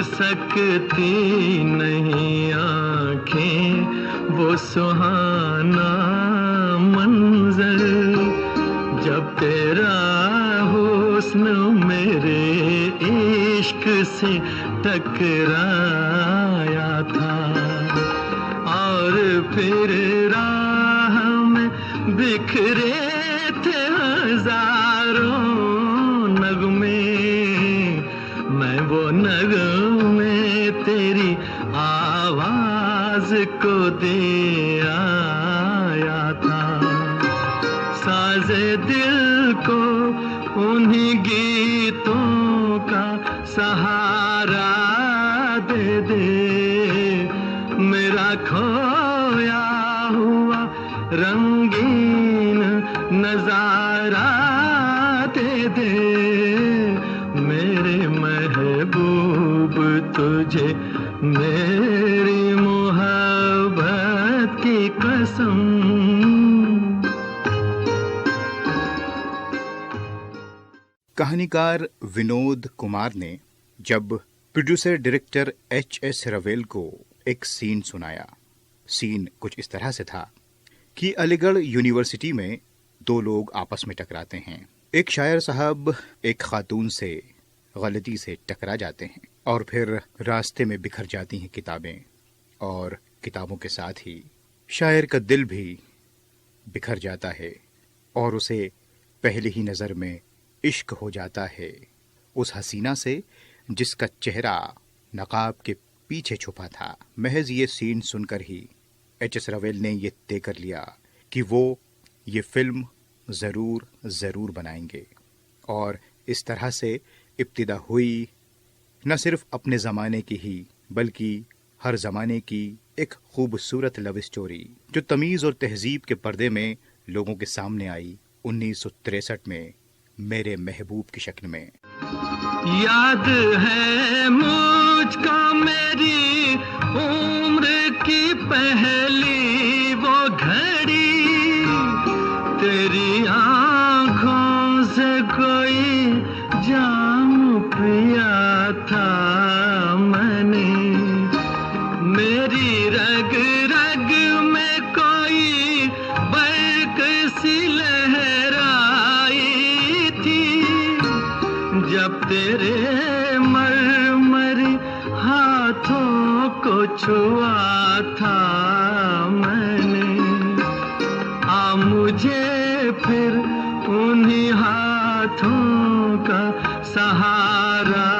सकती नहीं आँखें वो सुहाना मंजर, जब तेरा हुस्न मेरे इश्क से टकराया था। और फिर राह में बिखरे थे हजारों नगमे, मैं वो नगमे तेरी आवाज को दे आया था। साज़े दिल को उन्हीं गीतों का सहारा दे दे, मेरा खोया हुआ रंगीन नजारा दे दे, मेरे महबूब तुझे मेरी मोहब्बत की कसम। कहानीकार विनोद कुमार ने जब प्रोड्यूसर डायरेक्टर एच.एस. रवेल को एक सीन सुनाया, सीन कुछ इस तरह से था कि अलीगढ़ यूनिवर्सिटी में दो लोग आपस में टकराते हैं। एक शायर साहब एक खातून से गलती से टकरा जाते हैं और फिर रास्ते में बिखर जाती हैं किताबें, और किताबों के साथ ही शायर का दिल भी बिखर जाता है और उसे पहली ही नज़र में इश्क हो जाता है उस हसीना से जिसका चेहरा नकाब के पीछे छुपा था। महज ये सीन सुनकर ही एच.एस. रवेल ने ये तय कर लिया कि वो ये फिल्म ज़रूर बनाएंगे, और इस तरह से इब्तिदा हुई न सिर्फ अपने ज़माने की ही बल्कि हर ज़माने की एक खूबसूरत लव स्टोरी जो तमीज़ और तहजीब के पर्दे में लोगों के सामने आई 1963 में मेरे महबूब की शक्ल में। याद है मुझको मेरी उम्र की पहली वो घड़ी, तेरी आँखों से कोई जाम पिया था मैंने, मेरी रग रग में कोई बर्क सी लहराई थी, जब तेरे मरमरी हाथों को छुआ था मैंने। आ मुझे फिर उन्हीं हाथों का सहारा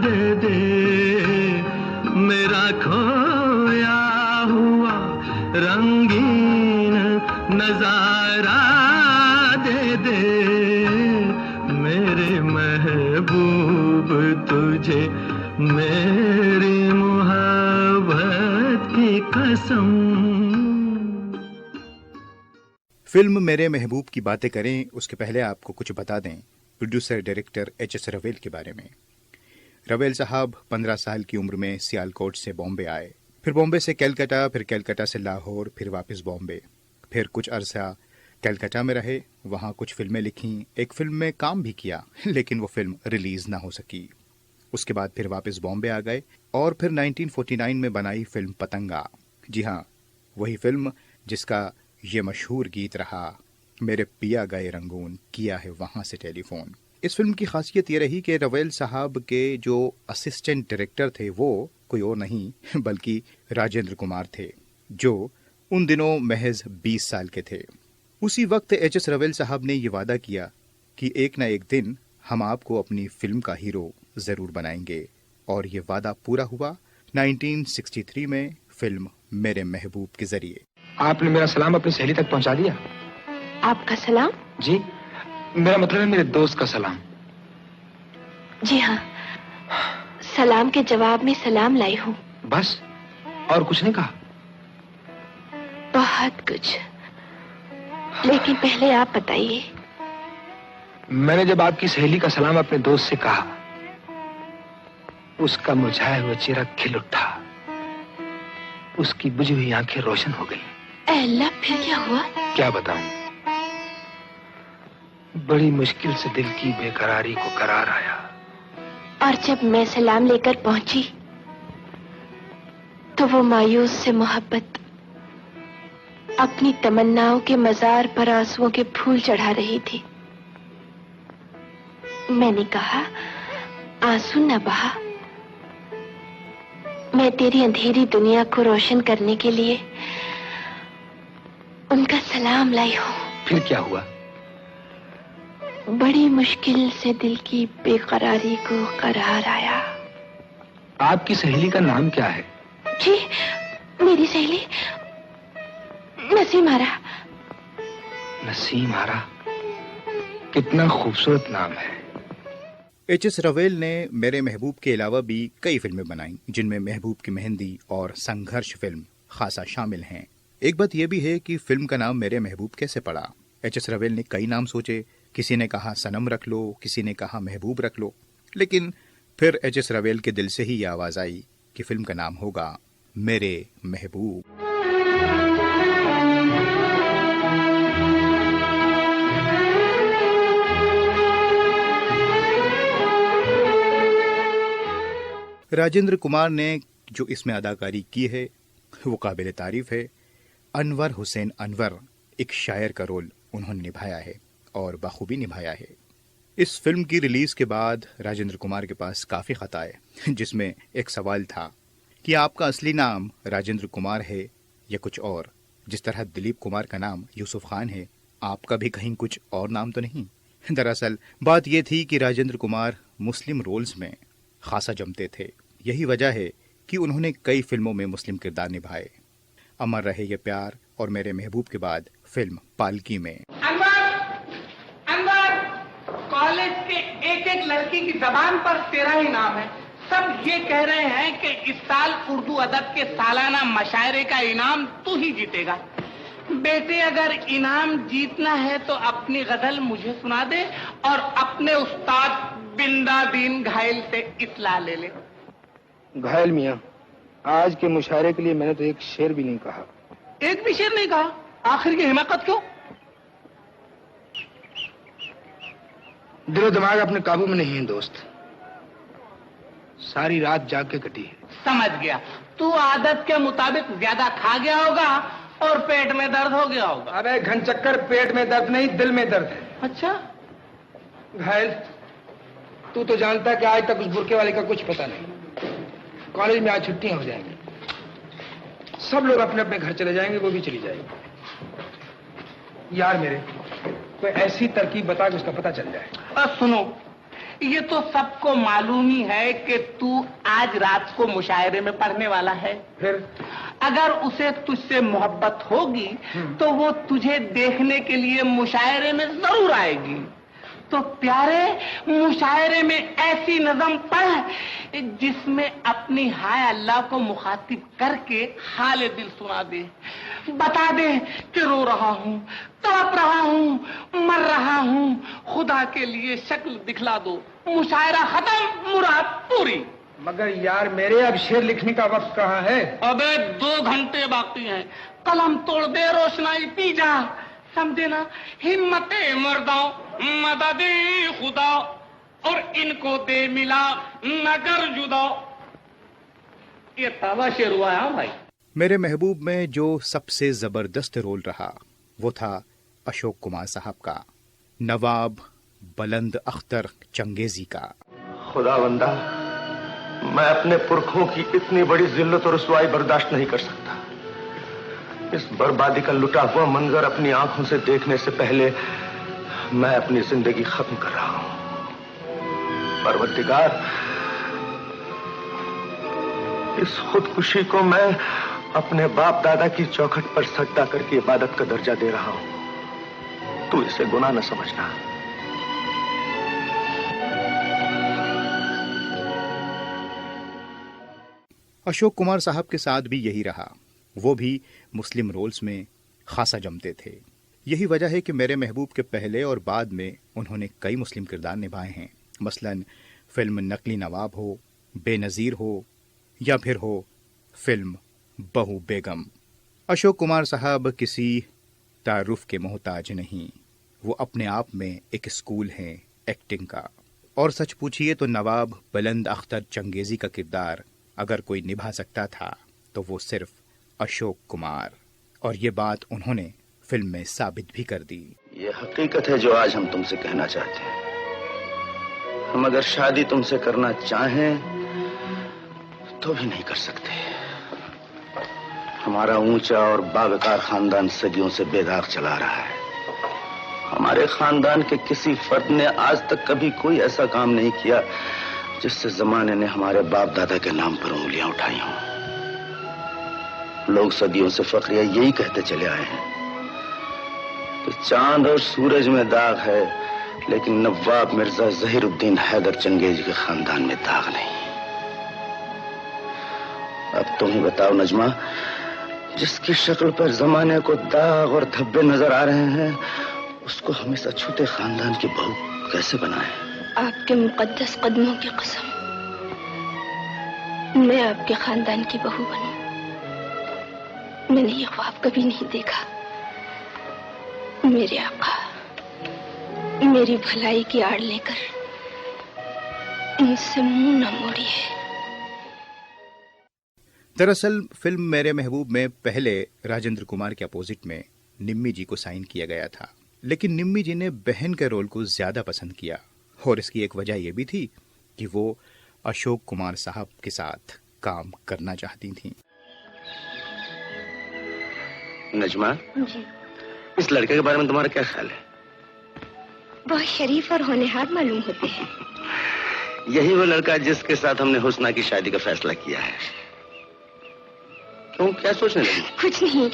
दे दे, मेरा खोया हुआ रंगीन नजारा दे दे, मेरे महबूब तुझे मेरी मोहब्बत की कसम। फिल्म मेरे महबूब की बातें करें उसके पहले आपको कुछ बता दें प्रोड्यूसर डायरेक्टर एच.एस. रवेल के बारे में। रवेल साहब 15 साल की उम्र में सियालकोट से बॉम्बे आए, फिर बॉम्बे से कलकत्ता, फिर कलकत्ता से लाहौर, फिर वापस बॉम्बे, फिर कुछ अरसा कलकत्ता में रहे, वहाँ कुछ फिल्में लिखीं, एक फिल्म में काम भी किया लेकिन वो फिल्म रिलीज ना हो सकी। उसके बाद फिर वापस बॉम्बे आ गए और फिर 1949 में बनाई फिल्म पतंगा। जी हाँ, वही फिल्म जिसका ये मशहूर गीत रहा, मेरे पिया गए रंगून, किया है वहाँ से टेलीफोन। इस फिल्म की खासियत ये रही कि रवेल साहब के जो असिस्टेंट डायरेक्टर थे वो कोई और नहीं बल्कि राजेंद्र कुमार थे, जो उन दिनों महज 20 साल के थे। उसी वक्त एच.एस. रवेल साहब ने ये वादा किया कि एक न एक दिन हम आपको अपनी फिल्म का हीरो जरूर बनाएंगे, और ये वादा पूरा हुआ 1963 में फिल्म मेरे महबूब के जरिए। आपने मेरा सलाम अपनी सहेली तक पहुंचा दिया। आपका सलाम? जी, मेरा मतलब है मेरे दोस्त का सलाम। जी हाँ, सलाम के जवाब में सलाम लाई हूँ। बस, और कुछ नहीं कहा? बहुत कुछ, लेकिन पहले आप बताइए। मैंने जब आपकी सहेली का सलाम अपने दोस्त से कहा, उसका मुरझाया हुआ चेहरा खिल उठा, उसकी बुझी हुई आंखें रोशन हो गई। अल्लाह, फिर क्या हुआ? क्या बताऊं? बड़ी मुश्किल से दिल की बेकरारी को करार आया, और जब मैं सलाम लेकर पहुंची तो वो मायूस से मोहब्बत अपनी तमन्नाओं के मजार पर आंसुओं के फूल चढ़ा रही थी। मैंने कहा, आंसू न बहा, मैं तेरी अंधेरी दुनिया को रोशन करने के लिए उनका सलाम लाई हूं। फिर क्या हुआ? बड़ी मुश्किल से दिल की बेकरारी को करार आया। आपकी सहेली का नाम क्या है? जी, मेरी सहेली नसीम आरा। नसीम आरा, कितना खूबसूरत नाम है। एच.एस. रवेल ने मेरे महबूब के अलावा भी कई फिल्में बनाई, जिनमें महबूब की मेहंदी और संघर्ष फिल्म खासा शामिल हैं। एक बात यह भी है कि फिल्म का नाम मेरे महबूब कैसे पड़ा। एच.एस. रवेल ने कई नाम सोचे, किसी ने कहा सनम रख लो, किसी ने कहा महबूब रख लो, लेकिन फिर एच.एस. रवेल के दिल से ही ये आवाज आई कि फिल्म का नाम होगा मेरे महबूब। राजेंद्र कुमार ने जो इसमें अदाकारी की है वो काबिल तारीफ है। अनवर हुसैन अनवर, एक शायर का रोल उन्होंने निभाया है और बखूबी निभाया है। इस फिल्म की रिलीज के बाद राजेंद्र कुमार के पास काफी खत आए, जिसमें एक सवाल था कि आपका असली नाम राजेंद्र कुमार है या कुछ और। जिस तरह दिलीप कुमार का नाम यूसुफ खान है, आपका भी कहीं कुछ और नाम तो नहीं। दरअसल बात यह थी कि राजेंद्र कुमार मुस्लिम रोल्स में खासा जमते थे। यही वजह है कि उन्होंने कई फिल्मों में मुस्लिम किरदार निभाए। अमर रहे ये प्यार और मेरे महबूब के बाद फिल्म पालकी में। अंदर कॉलेज के एक एक लड़की की जबान पर तेरा ही नाम है। सब ये कह रहे हैं कि इस साल उर्दू अदब के सालाना मशायरे का इनाम तू ही जीतेगा। बेटे, अगर इनाम जीतना है तो अपनी गजल मुझे सुना दे और अपने उस्ताद बिंदादीन घायल से इत्तला ले ले। घायल मियां, आज के मुशायरे के लिए मैंने तो एक शेर भी नहीं कहा। एक भी शेर नहीं कहा? आखिर की हिमाकत क्यों? दिलो दिमाग अपने काबू में नहीं है दोस्त। सारी रात जाग के कटी है। समझ गया, तू आदत के मुताबिक ज्यादा खा गया होगा और पेट में दर्द हो गया होगा। अबे घनचक्कर, पेट में दर्द नहीं, दिल में दर्द है। अच्छा घायल, तू तो जानता है कि आज तक उस बुरके वाले का कुछ पता नहीं। कॉलेज में आज छुट्टियां हो जाएंगी, सब लोग अपने अपने घर चले जाएंगे, वो भी चली जाएगी। यार मेरे, कोई ऐसी तरकीब बता कि उसका पता चल जाए। सुनो, ये तो सबको मालूम ही है कि तू आज रात को मुशायरे में पढ़ने वाला है। फिर अगर उसे तुझसे मोहब्बत होगी तो वो तुझे देखने के लिए मुशायरे में जरूर आएगी। तो प्यारे, मुशायरे में ऐसी नज़म पढ़ जिसमें अपनी हाय अल्लाह को मुखातिब करके हाल दिल सुना दे। बता दे कि रो रहा हूँ, तड़प रहा हूँ, मर रहा हूँ, खुदा के लिए शक्ल दिखला दो। मुशायरा खत्म, मुराद पूरी। मगर यार मेरे, अब शेर लिखने का वक्त कहाँ है? अबे 2 घंटे बाकी हैं। कलम तोड़ दे, रोशनाई पी जा। समझे ना? हिम्मते मर्दाओ, मददे खुदा, और इनको दे मिला नगर जुदा। ये ताज़ा शेर हुआ है भाई। मेरे महबूब में जो सबसे जबरदस्त रोल रहा वो था अशोक कुमार साहब का, नवाब बुलंद अख्तर चंगेजी का। खुदावंदा, मैं अपने पुरखों की इतनी बड़ी जिल्लत और रुसवाई बर्दाश्त नहीं कर सकता। इस बर्बादी का लुटा हुआ मंजर अपनी आंखों से देखने से पहले मैं अपनी जिंदगी खत्म कर रहा हूं। परवरदिगार, इस खुदकुशी को मैं अपने बाप दादा की चौखट पर सजदा करके इबादत का दर्जा दे रहा हूं। तू इसे गुनाह न समझना। अशोक कुमार साहब के साथ भी यही रहा। वो भी मुस्लिम रोल्स में खासा जमते थे। यही वजह है कि मेरे महबूब के पहले और बाद में उन्होंने कई मुस्लिम किरदार निभाए हैं। मसलन फिल्म नकली नवाब हो, बेनजीर हो, या फिर हो फिल्म बहू बेगम। अशोक कुमार साहब किसी तारुफ के मोहताज नहीं, वो अपने आप में एक स्कूल हैं एक्टिंग का। और सच पूछिए तो नवाब बुलंद अख्तर चंगेजी का किरदार अगर कोई निभा सकता था तो वो सिर्फ अशोक कुमार, और ये बात उन्होंने फिल्म में साबित भी कर दी। ये हकीकत है जो आज हम तुमसे कहना चाहते हैं। हम अगर शादी तुमसे करना चाहें तो भी नहीं कर सकते। हमारा ऊंचा और बावकार खानदान सदियों से बेदाग चला रहा है। हमारे खानदान के किसी फर्द ने आज तक कभी कोई ऐसा काम नहीं किया जिससे जमाने ने हमारे बाप दादा के नाम पर उंगलियां उठाई हों। लोग सदियों से फखरिया यही कहते चले आए हैं कि चांद और सूरज में दाग है, लेकिन नवाब मिर्जा जहीरुद्दीन हैदर चंगेज के खानदान में दाग नहीं। अब तुम ही बताओ नजमा, जिसकी शक्ल पर जमाने को दाग और धब्बे नजर आ रहे हैं, उसको हम इस अछूते खानदान की बहू कैसे बनाएं? आपके मुकद्दस कदमों की कसम, मैं आपके खानदान की बहू बनूं। मैंने ये ख्वाब कभी नहीं देखा। मेरे आका मेरी भलाई की आड़ लेकर मुझसे मुंह न मोड़िए। दरअसल फिल्म मेरे महबूब में पहले राजेंद्र कुमार के अपोजिट में निम्मी जी को साइन किया गया था, लेकिन निम्मी जी ने बहन के रोल को ज्यादा पसंद किया, और इसकी एक वजह यह भी थी कि वो अशोक कुमार साहब के साथ काम करना चाहती थीं। नजमा जी, इस लड़के के बारे में तुम्हारा क्या ख्याल है? बहुत शरीफ और होनहार मालूम होते हैं। यही वो लड़का जिसके साथ हमने हुस्ना की शादी का फैसला किया है। क्यों, क्या सोचने लगी? कुछ नहीं,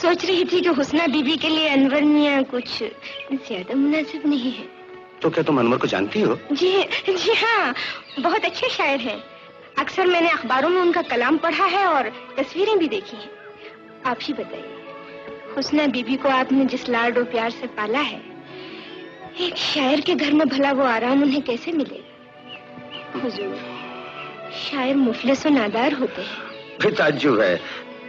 सोच रही थी कि हुस्ना बीबी के लिए अनवर मियां कुछ ज्यादा मुनासिब नहीं है। तो क्या तुम अनवर को जानती हो? जी हाँ, बहुत अच्छे शायर हैं। अक्सर मैंने अखबारों में उनका कलाम पढ़ा है और तस्वीरें भी देखी हैं। आप ही बताइए, हुस्ना बीबी को आपने जिस लाड और प्यार से पाला है, एक शायर के घर में भला वो आराम उन्हें कैसे मिलेगा? हुजूर, शायर मुफलिस और नादार होते हैं। ताज्जुब है,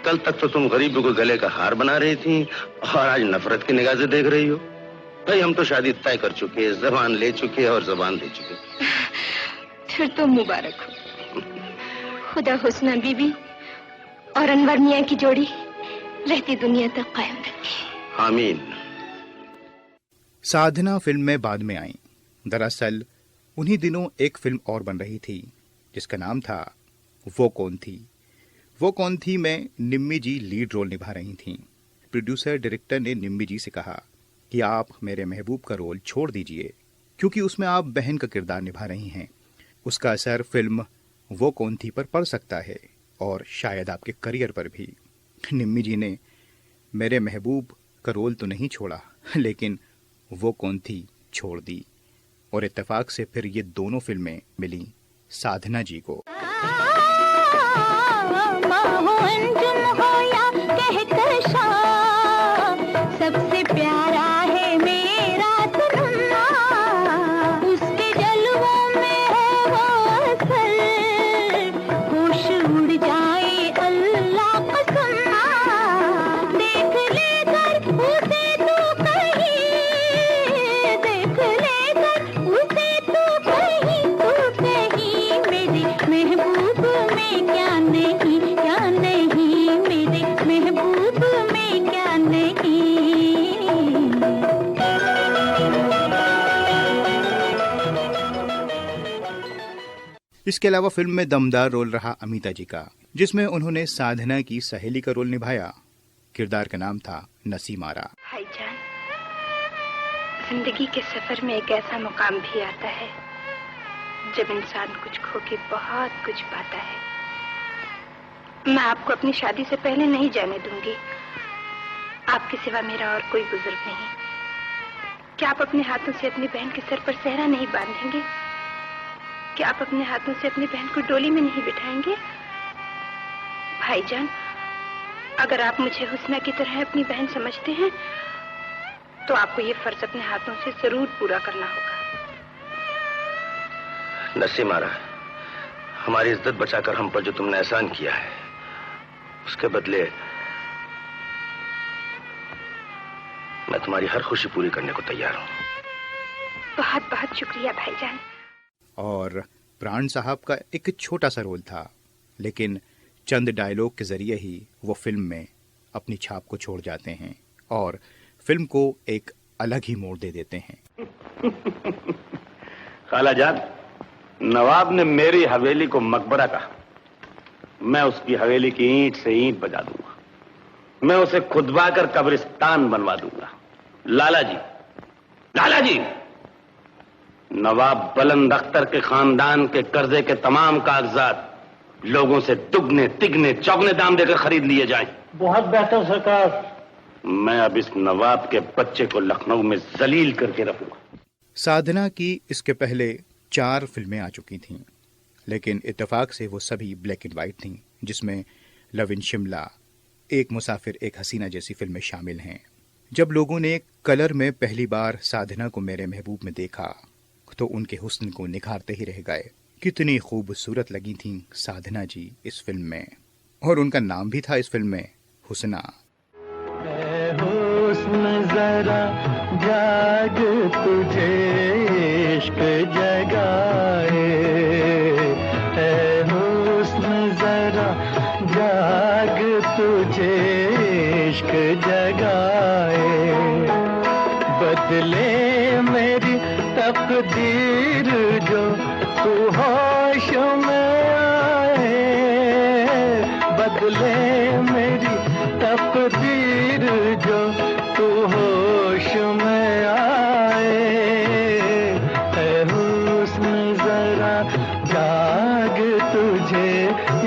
कल तक तो तुम गरीबों को गले का हार बना रही थी और आज नफरत की निगाह से देख रही हो। भाई हम तो शादी तय कर चुके, जबान ले चुके और जबान दे चुके। फिर तो मुबारक हो। खुदा हुस्ना बीबी और अनवर मियां की जोड़ी रहती दुनिया तक कायम रखे। आमीन। साधना फिल्म में बाद में आई। दरअसल उन्हीं दिनों एक फिल्म और बन रही थी जिसका नाम था वो कौन थी। वो कौन थी में निम्मी जी लीड रोल निभा रही थीं। प्रोड्यूसर डायरेक्टर ने निम्मी जी से कहा कि आप मेरे महबूब का रोल छोड़ दीजिए, क्योंकि उसमें आप बहन का किरदार निभा रही हैं। उसका असर फिल्म वो कौन थी पर पड़ सकता है और शायद आपके करियर पर भी। निम्मी जी ने मेरे महबूब का रोल तो नहीं छोड़ा, लेकिन वो कौन थी छोड़ दी, और इत्तेफाक से फिर ये दोनों फिल्में मिली साधना जी को। सबसे प्यारा है मेरा सपना, उसके जलवों में है वो असर, होश उड़ जाए अल्लाह कसम, देख लेकर उसे तू कहीं, देख लेकर उसे तू कहीं मेरे महबूब में क्या नहीं, मेरे महबूब में क्या नहीं। इसके अलावा फिल्म में दमदार रोल रहा अमिता जी का, जिसमें उन्होंने साधना की सहेली का रोल निभाया। किरदार का नाम था नसीम आरा। भाईजान, जिंदगी के सफर में एक ऐसा मुकाम भी आता है जब इंसान कुछ खो के बहुत कुछ पाता है। मैं आपको अपनी शादी से पहले नहीं जाने दूंगी। आपके सिवा मेरा और कोई बुजुर्ग नहीं। क्या आप अपने हाथों से अपनी बहन के सर पर सेहरा नहीं बांधेंगे? क्या आप अपने हाथों से अपनी बहन को डोली में नहीं बिठाएंगे? भाईजान, अगर आप मुझे हुस्ना की तरह अपनी बहन समझते हैं तो आपको ये फर्ज अपने हाथों से जरूर पूरा करना होगा। नसीम आरा, हमारी इज्जत बचाकर हम पर जो तुमने एहसान किया है, उसके बदले मैं तुम्हारी हर खुशी पूरी करने को तैयार हूँ। बहुत बहुत शुक्रिया भाईजान। और प्राण साहब का एक छोटा सा रोल था, लेकिन चंद डायलॉग के जरिए ही वो फिल्म में अपनी छाप को छोड़ जाते हैं और फिल्म को एक अलग ही मोड़ दे देते हैं। खालाजान, नवाब ने मेरी हवेली को मकबरा कहा। मैं उसकी हवेली की ईंट से ईंट बजा दूंगा, मैं उसे खुदवा कर कब्रिस्तान बनवा दूंगा। लाला जी, नवाब बुलंद अख्तर के खानदान के कर्जे के तमाम कागजात लोगों से दुगने तिगने चौगने दाम देकर खरीद लिए जाएं। बहुत बेहतर सरकार। मैं अब इस नवाब के बच्चे को लखनऊ में जलील करके रखूंगा। साधना की इसके पहले 4 फिल्में आ चुकी थीं, लेकिन इत्तेफाक से वो सभी ब्लैक एंड व्हाइट थीं, जिसमें लव इन शिमला, एक मुसाफिर एक हसीना जैसी फिल्में शामिल हैं। जब लोगों ने कलर में पहली बार साधना को मेरे महबूब में देखा तो उनके हुस्न को निखारते ही रह गए। कितनी खूबसूरत लगी थीं साधना जी इस फिल्म में, और उनका नाम भी था इस फिल्म में हुस्ना। हुस्न जरा जाग तुझे इश्क जगाए, हुस्न जरा जाग तुझे इश्क जगाए, बदले मेरी तकदीर जो तू होश में आए, बदले मेरी तकदीर जो तू होश में आए, हुस्न जरा जाग तुझे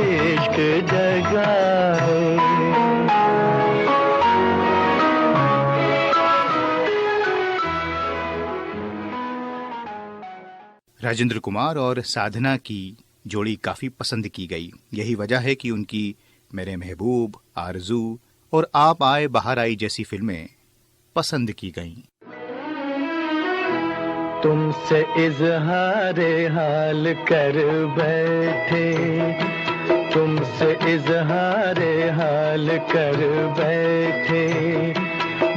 इश्क जगाए। राजेंद्र कुमार और साधना की जोड़ी काफी पसंद की गई। यही वजह है कि उनकी मेरे महबूब, आरज़ू और आप आए बाहर आई जैसी फिल्में पसंद की गईं। तुमसे इजहारे हाल कर बैठे, तुमसे इजहारे हाल कर बैठे,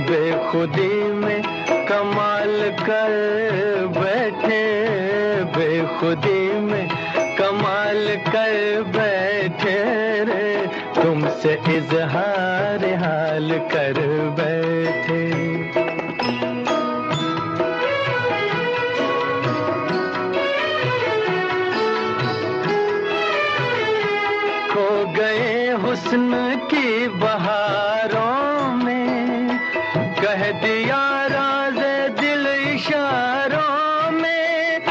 बेखुदी में कमाल कर बैठे, बेखुदी में कमाल कर बैठे रे, तुमसे इजहार हाल कर बैठे। खो गए हुस्न की बहारों में, कह दिया राज़ दिल इशारों में,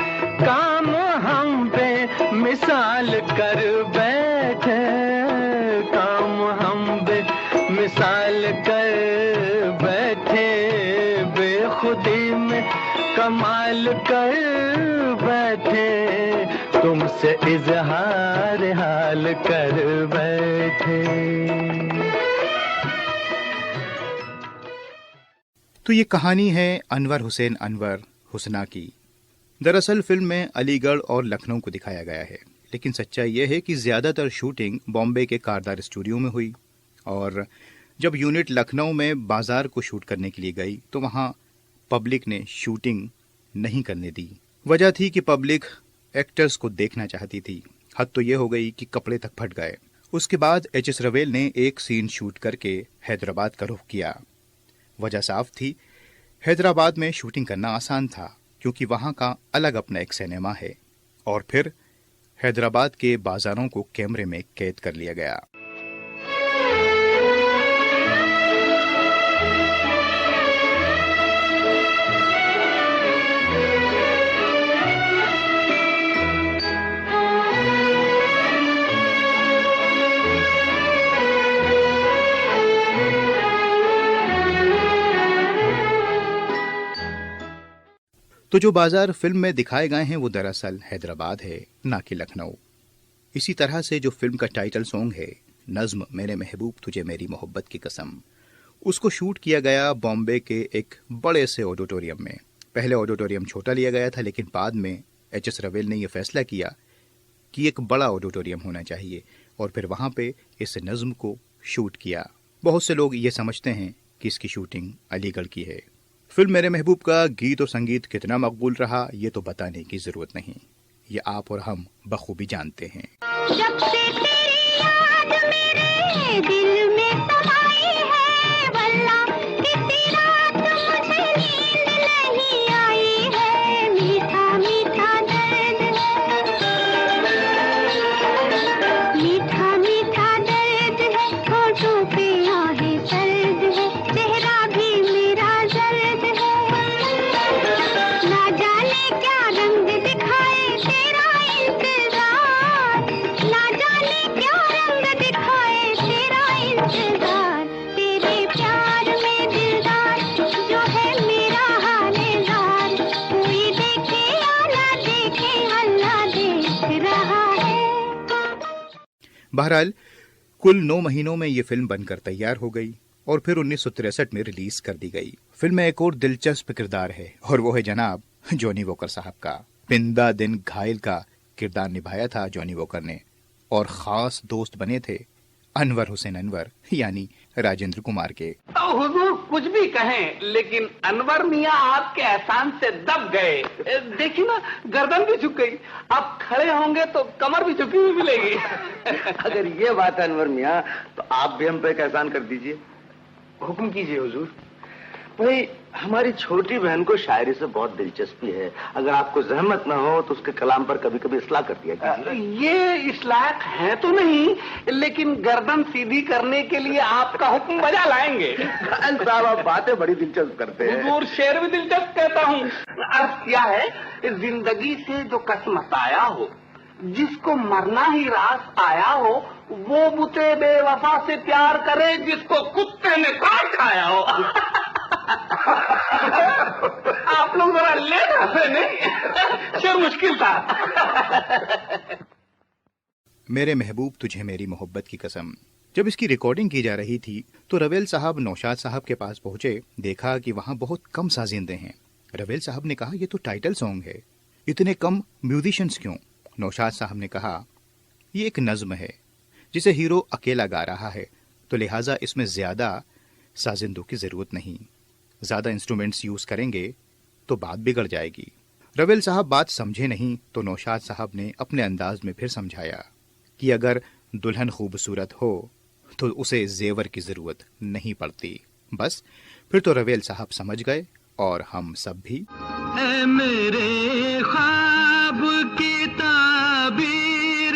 काम हम पे मिसाल कर बैठे, काम हम पे मिसाल कर बैठे, बेखुदी में कमाल कर बैठे, तुमसे इजहार हाल कर बैठे। तो ये कहानी है अनवर हुसैन अनवर हुस्ना की। दरअसल फिल्म में अलीगढ़ और लखनऊ को दिखाया गया है, लेकिन सच्चाई यह है कि ज्यादातर शूटिंग बॉम्बे के कारदार स्टूडियो में हुई, और जब यूनिट लखनऊ में बाजार को शूट करने के लिए गई तो वहां पब्लिक ने शूटिंग नहीं करने दी। वजह थी कि पब्लिक एक्टर्स को देखना चाहती थी। हद तो ये हो गई कि कपड़े तक फट गए। उसके बाद एच.एस. रवेल ने एक सीन शूट करके हैदराबाद का रुख किया। वजह साफ थी, हैदराबाद में शूटिंग करना आसान था क्योंकि वहां का अलग अपना एक सिनेमा है, और फिर हैदराबाद के बाजारों को कैमरे में कैद कर लिया गया। तो जो बाजार फिल्म में दिखाए गए हैं वो दरअसल हैदराबाद है, ना कि लखनऊ। इसी तरह से जो फिल्म का टाइटल सॉन्ग है, नज्म मेरे महबूब तुझे मेरी मोहब्बत की कसम, उसको शूट किया गया बॉम्बे के एक बड़े से ऑडिटोरियम में। पहले ऑडिटोरियम छोटा लिया गया था, लेकिन बाद में एच.एस. रवेल ने यह फैसला किया कि एक बड़ा ऑडिटोरियम होना चाहिए, और फिर वहां पे इस नज्म को शूट किया। बहुत से लोग ये समझते हैं कि इसकी शूटिंग अलीगढ़ की है। फिल्म मेरे महबूब का गीत और संगीत कितना मकबूल रहा ये तो बताने की जरूरत नहीं। ये आप और हम बखूबी जानते हैं। जब से तेरी याद मेरे दिल में समाई है, वल्ला किसी रात मुझे नींद नहीं आई है। मीठा मीठा दर्द है, मीठा मीठा दर्द है, होठों पे आहें सर्द है, चेहरा भी मेरा जर्द है। ना जाने क्या रंग दिखाए तेरा इंतजार, ना जाने क्या रंग दिखाए तेरा इंतजार। तेरे प्यार में दिलदार जो है मेरा हालेदार, कोई देखे या ना देखे अल्लाह देख रहा है। बहरहाल कुल 9 महीनों में ये फिल्म बनकर तैयार हो गई और फिर 1963 में रिलीज कर दी गई। फिल्म में एक और दिलचस्प किरदार है और वो है जनाब जॉनी वॉकर साहब का। पिंदा दिन घायल का किरदार निभाया था जॉनी वॉकर ने और खास दोस्त बने थे अनवर हुसैन अनवर यानी राजेंद्र कुमार के। तो हुजूर कुछ भी कहें, लेकिन अनवर मियाँ आपके एहसान से दब गए। देखिए ना, गर्दन भी झुक गई। अब खड़े होंगे तो कमर भी झुकी हुई मिलेगी। अगर ये बात है अनवर मियाँ, तो आप भी हम पे एक एहसान कर दीजिए। हुक्म कीजिए हुजूर। भाई, हमारी छोटी बहन को शायरी से बहुत दिलचस्पी है। अगर आपको जहमत ना हो तो उसके कलाम पर कभी कभी इस्लाह कर दिया कीजिए। ये इस लायक है तो नहीं, लेकिन गर्दन सीधी करने के लिए आपका हुक्म बजा लाएंगे। साहब, आप बातें बड़ी दिलचस्प करते हैं। हुजूर शेर भी दिलचस्प कहता हूँ। अर्ज किया है, जिंदगी से जो कसमसाया हो, जिसको मरना ही रास आया हो, वो बुते बेवफा से प्यार करे जिसको कुत्ते ने काट खाया हो। आप लोग जरा लेट हंसे नहीं, शेर मुश्किल था। मेरे महबूब तुझे मेरी मोहब्बत की कसम। जब इसकी रिकॉर्डिंग की जा रही थी तो रवेल साहब नौशाद साहब के पास पहुंचे। देखा कि वहां बहुत कम साजिंदे हैं। रवेल साहब ने कहा, ये तो टाइटल सॉन्ग है, इतने कम म्यूजिशियंस क्यों? नौशाद साहब ने कहा, ये एक नज्म है जिसे हीरो अकेला गा रहा है, तो लिहाजा इसमें ज्यादा साजिंदों की जरूरत नहीं। ज्यादा इंस्ट्रूमेंट्स यूज करेंगे तो बात बिगड़ जाएगी। रवेल साहब बात समझे नहीं तो नौशाद साहब ने अपने अंदाज में फिर समझाया कि अगर दुल्हन खूबसूरत हो तो उसे जेवर की जरूरत नहीं पड़ती। बस फिर तो रवेल साहब समझ गए और हम सब भी। ऐ मेरे ख्वाब की ताबीर,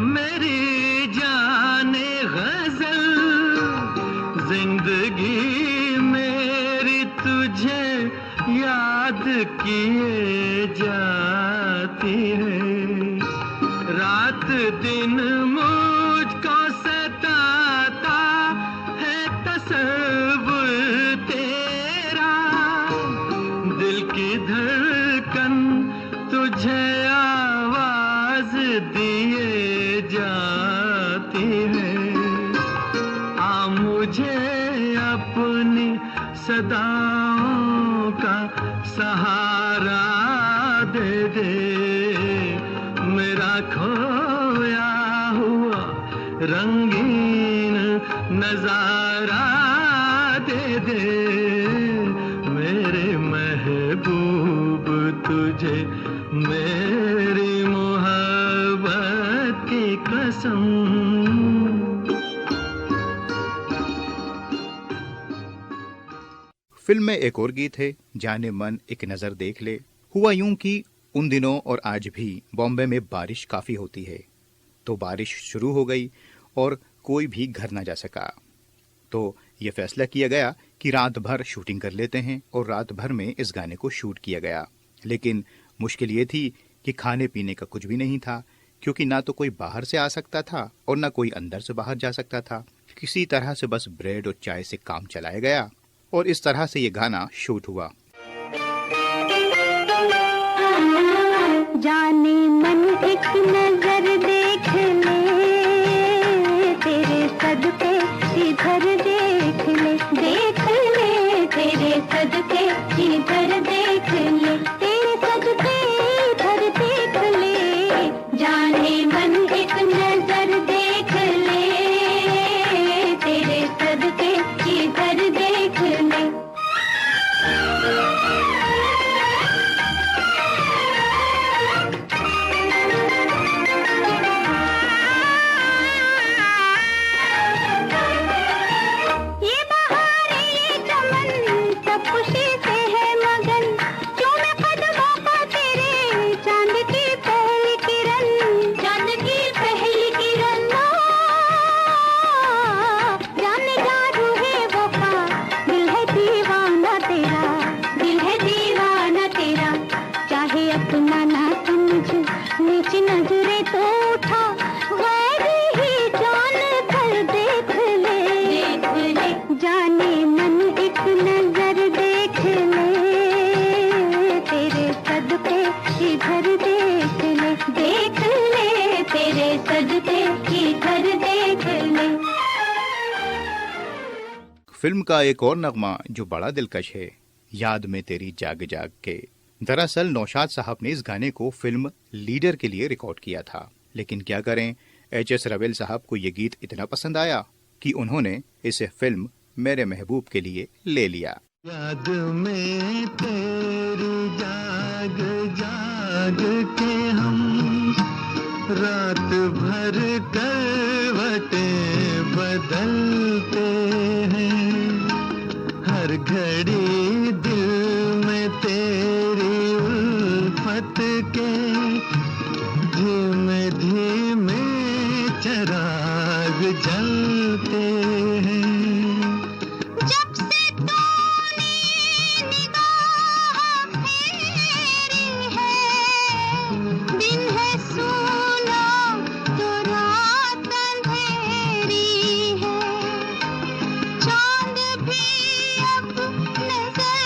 मेरी जाने गजल, जिंदगी मेरी तुझे याद किए जाती है। रात दिन मुझको सताता है तसव्वुर तेरा, दिल की धड़कन तुझे आवाज दिए जाती है। आ मुझे अपनी सदाओं का सहारा दे दे, मेरा खोया हुआ रंगीन नजारा दे दे। मेरे महबूब तुझे मेरी मोहब्बत की कसम। फिल्म में एक और गीत है, जाने मन एक नजर देख ले। हुआ यूं कि उन दिनों और आज भी बॉम्बे में बारिश काफी होती है, तो बारिश शुरू हो गई और कोई भी घर ना जा सका। तो ये फैसला किया गया कि रात भर शूटिंग कर लेते हैं और रात भर में इस गाने को शूट किया गया। लेकिन मुश्किल ये थी कि खाने पीने का कुछ भी नहीं था, क्योंकि ना तो कोई बाहर से आ सकता था और ना कोई अंदर से बाहर जा सकता था। किसी तरह से बस ब्रेड और चाय से काम चलाया गया और इस तरह से ये गाना शूट हुआ। जाने मन एक नजर देख ले, तेरे सदके इधर देख ले, देख ले तेरे सदके इधर देख ले, तेरे सदके इधर देख ले। जाने मन एक नजर देख ले, तेरे सदके इधर देख ले। इधर देख ले तेरे सजदे इधर देख ले। फिल्म का एक और नगमा जो बड़ा दिलकश है, याद में तेरी जाग जाग के। दरअसल नौशाद साहब ने इस गाने को फिल्म लीडर के लिए रिकॉर्ड किया था, लेकिन क्या करें, एच.एस. रवेल साहब को ये गीत इतना पसंद आया कि उन्होंने इसे फिल्म मेरे महबूब के लिए ले लिया। याद में तेरी जाग जाग के हम रात भर करवटें बदलते हैं, हर घड़ी दिल में तेरी उल्फत के धीमे धीमे चराग जलते हैं। जब से तूने निगाह फेरी है, दिन है सूना तो रात अंधेरी है, चांद भी अब नजर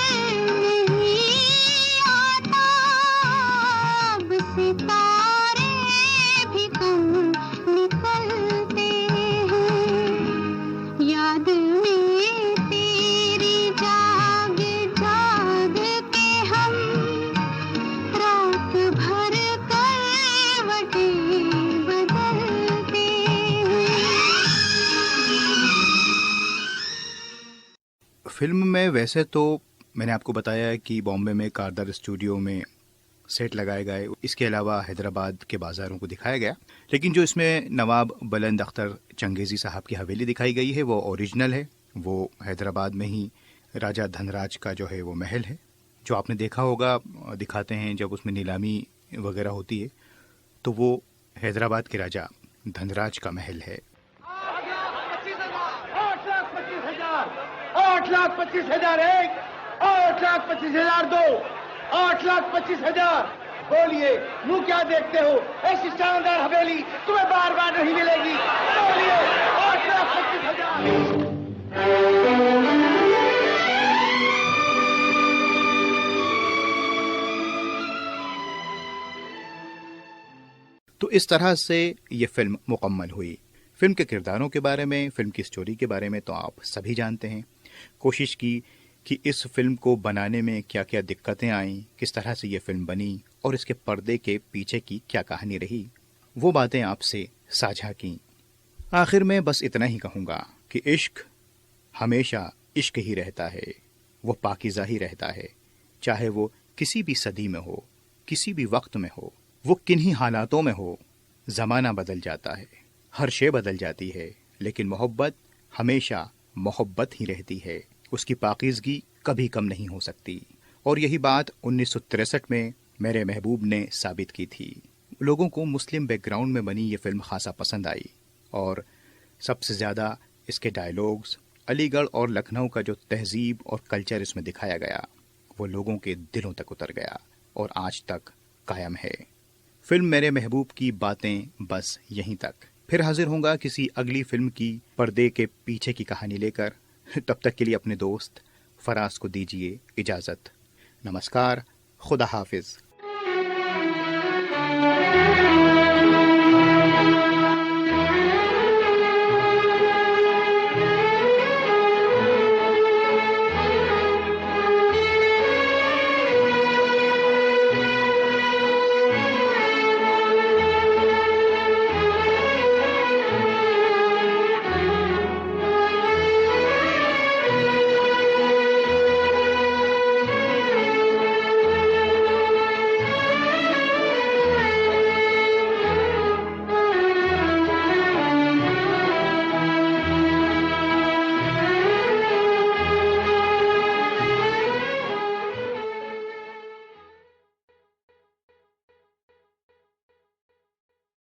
नहीं आता, अब सितारे भी कम निकलते हैं, याद में तेरी जाग जाग के हम रात भर करवटें बदलते हैं। फिल्म में वैसे तो मैंने आपको बताया कि बॉम्बे में कारदार स्टूडियो में सेट लगाए गए, इसके अलावा हैदराबाद के बाज़ारों को दिखाया गया, लेकिन जो इसमें नवाब बुलंद अख्तर चंगेज़ी साहब की हवेली दिखाई गई है वो ओरिजिनल है। वो हैदराबाद में ही राजा धनराज का जो है वो महल है, जो आपने देखा होगा, दिखाते हैं जब उसमें नीलामी वगैरह होती है, तो वो हैदराबाद के राजा धनराज का महल है। 8,25,000 एक, 8,25,000 दो, 8,25,000। बोलिए, मुंह क्या देखते हो? ऐसी शानदार हवेली तुम्हें बार बार नहीं मिलेगी। बोलिए, 8,25,000। तो इस तरह से ये फिल्म मुकम्मल हुई। फिल्म के किरदारों के बारे में, फिल्म की स्टोरी के बारे में तो आप सभी जानते हैं। कोशिश की कि इस फिल्म को बनाने में क्या क्या दिक्कतें आईं, किस तरह से ये फिल्म बनी और इसके पर्दे के पीछे की क्या कहानी रही, वो बातें आपसे साझा की। आखिर में बस इतना ही कहूँगा कि इश्क हमेशा इश्क ही रहता है, वो पाकीज़ा ही रहता है, चाहे वो किसी भी सदी में हो, किसी भी वक्त में हो, वो किन्हीं हालातों में हो। ज़माना बदल जाता है, हर शे बदल जाती है, लेकिन मोहब्बत हमेशा मोहब्बत ही रहती है, उसकी पाकीज़गी कभी कम नहीं हो सकती। और यही बात 1963 में मेरे महबूब ने साबित की थी। लोगों को मुस्लिम बैकग्राउंड में बनी ये फिल्म खासा पसंद आई, और सबसे ज़्यादा इसके डायलॉग्स, अलीगढ़ और लखनऊ का जो तहजीब और कल्चर इसमें दिखाया गया, वो लोगों के दिलों तक उतर गया और आज तक कायम है। फिल्म मेरे महबूब की बातें बस यहीं तक। फिर हाजिर होऊंगा किसी अगली फिल्म की पर्दे के पीछे की कहानी लेकर। तब तक के लिए अपने दोस्त फराज को दीजिए इजाज़त। नमस्कार, खुदा हाफिज।